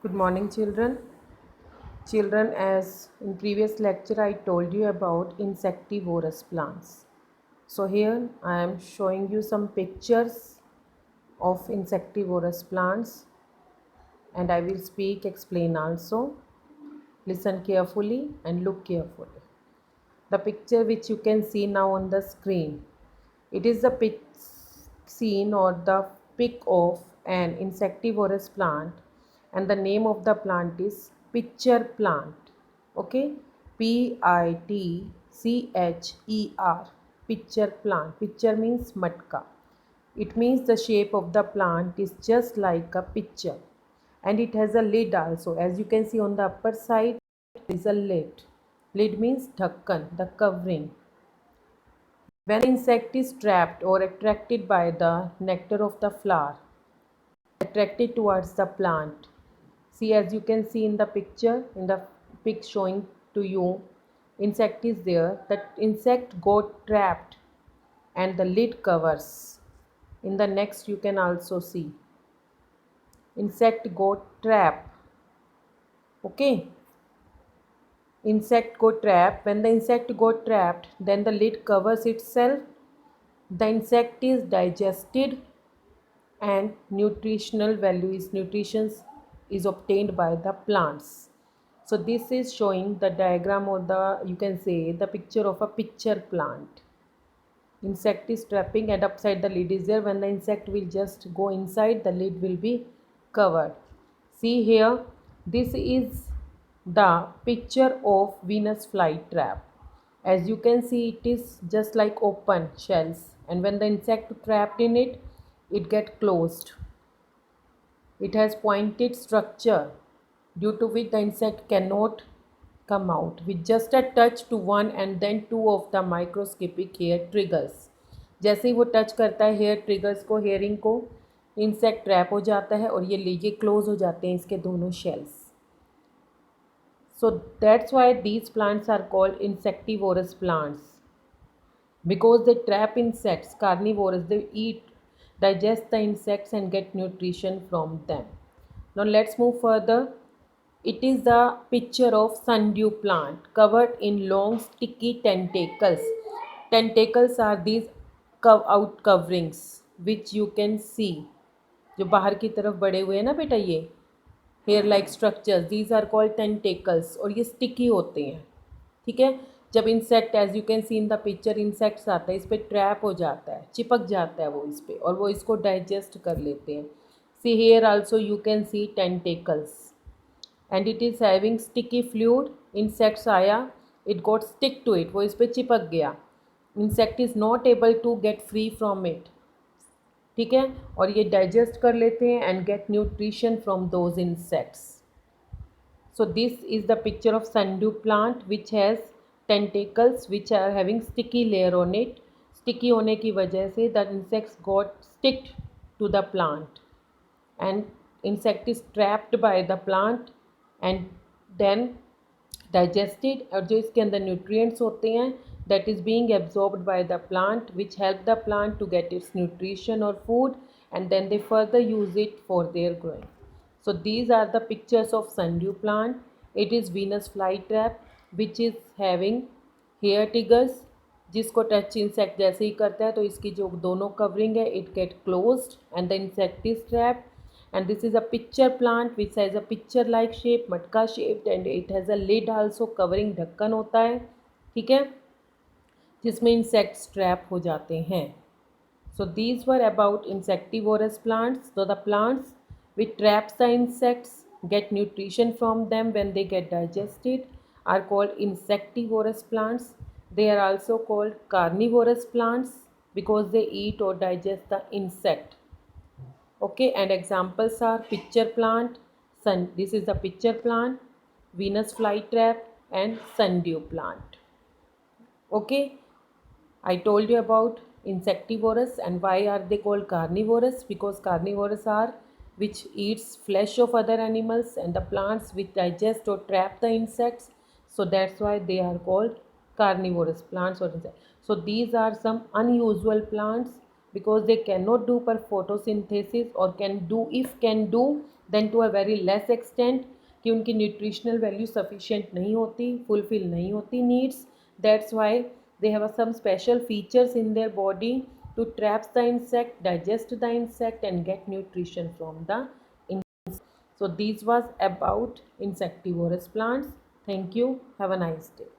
Good morning, children. Children, as in previous lecture, I told you about insectivorous plants. So here I am showing you some pictures of insectivorous plants, and I will explain also. Listen carefully and look carefully. The picture which you can see now on the screen, it is the scene or the pic of an insectivorous plant, and the name of the plant is pitcher plant. Okay, Pitcher. Pitcher plant. Pitcher means matka. It means the shape of the plant is just like a pitcher, and it has a lid also. As you can see on the upper side, there is a lid. Lid means dhakkan, the covering. When the insect is trapped or attracted by the nectar of the flower, attracted towards the plant. See, as you can see in the picture, in the pic showing to you, insect is there. That insect got trapped and the lid covers. In the next you can also see insect got trapped. Okay, insect got trapped. When the insect got trapped, then the lid covers itself. The insect is digested and nutrition is obtained by the plants. So this is showing the diagram, or the you can say the picture of a pitcher plant. Insect is trapping and upside the lid is there. When the insect will just go inside, the lid will be covered. See here, this is the picture of Venus flytrap. As you can see, it is just like open shells, and when the insect trapped in it, it get closed. It has pointed structure due to which the insect cannot come out. With just a touch to one and then two of the microscopic hair triggers. जैसे ही वो touch करता है hair triggers को, hearing को, insect trap हो जाता है और ये क्लोज हो जाते हैं इसके दोनों shells. So that's why these plants are called insectivorous plants, because they trap insects. Carnivorous, they eat, digest the insects and get nutrition from them. Now let's move further. It is the picture of sundew plant covered in long sticky tentacles. Tentacles are these out coverings which you can see, जो बाहर की तरफ बढ़े हुए हैं ना बेटा, ये hair like structures, these are called tentacles, और ये स्टिकी होते हैं. ठीक है, जब insect, as you can see in the picture, insects आता है, इस पर ट्रैप हो जाता है, चिपक जाता है वो इस पर, और वो इसको डाइजेस्ट कर लेते हैं. See here also you can see tentacles, and it is having sticky fluid. Insects आया, it got stick to it, वो इस पर चिपक गया. Insect is not able to get free from it. ठीक है, और ये डाइजेस्ट कर लेते हैं and get nutrition from those insects. So this is the picture of sundew plant which has tentacles which are having sticky layer on it. Sticky होने की वजह से the insects got sticked to the plant, and insect is trapped by the plant and then digested, और जो इसके अंदर nutrients होते हैं that is being absorbed by the plant, which help the plant to get its nutrition or food, and then they further use it for their growing. So these are the pictures of sundew plant. It is Venus flytrap which is having hair triggers. जिसको touch insect जैसे ही करता है तो इसकी जो दोनों covering है it get closed end the insect is trapped. And this is a pitcher plant which has a pitcher like shape, मटका shaped, and it has a lid also covering, ढक्कन होता है. ठीक है, जिसमें इंसेक्ट्स ट्रैप हो जाते हैं. So these were about insectivorous plants. So the plants which traps the insects, get nutrition from them when they get digested, are called insectivorous plants. They are also called carnivorous plants because they eat or digest the insect. Okay, and examples are pitcher plant, this is the pitcher plant, Venus flytrap, and sundew plant. Okay, I told you about insectivorous, and why are they called carnivorous? Because carnivorous are which eats flesh of other animals, and the plants which digest or trap the insects. So that's why they are called carnivorous plants or insects. So these are some unusual plants because they cannot do per photosynthesis, or can do, if can do, then to a very less extent कि उनकी nutritional value sufficient नहीं होती, fulfil नहीं होती needs. That's why they have some special features in their body to trap the insect, digest the insect and get nutrition from the insect. So this was about insectivorous plants. Thank you. Have a nice day.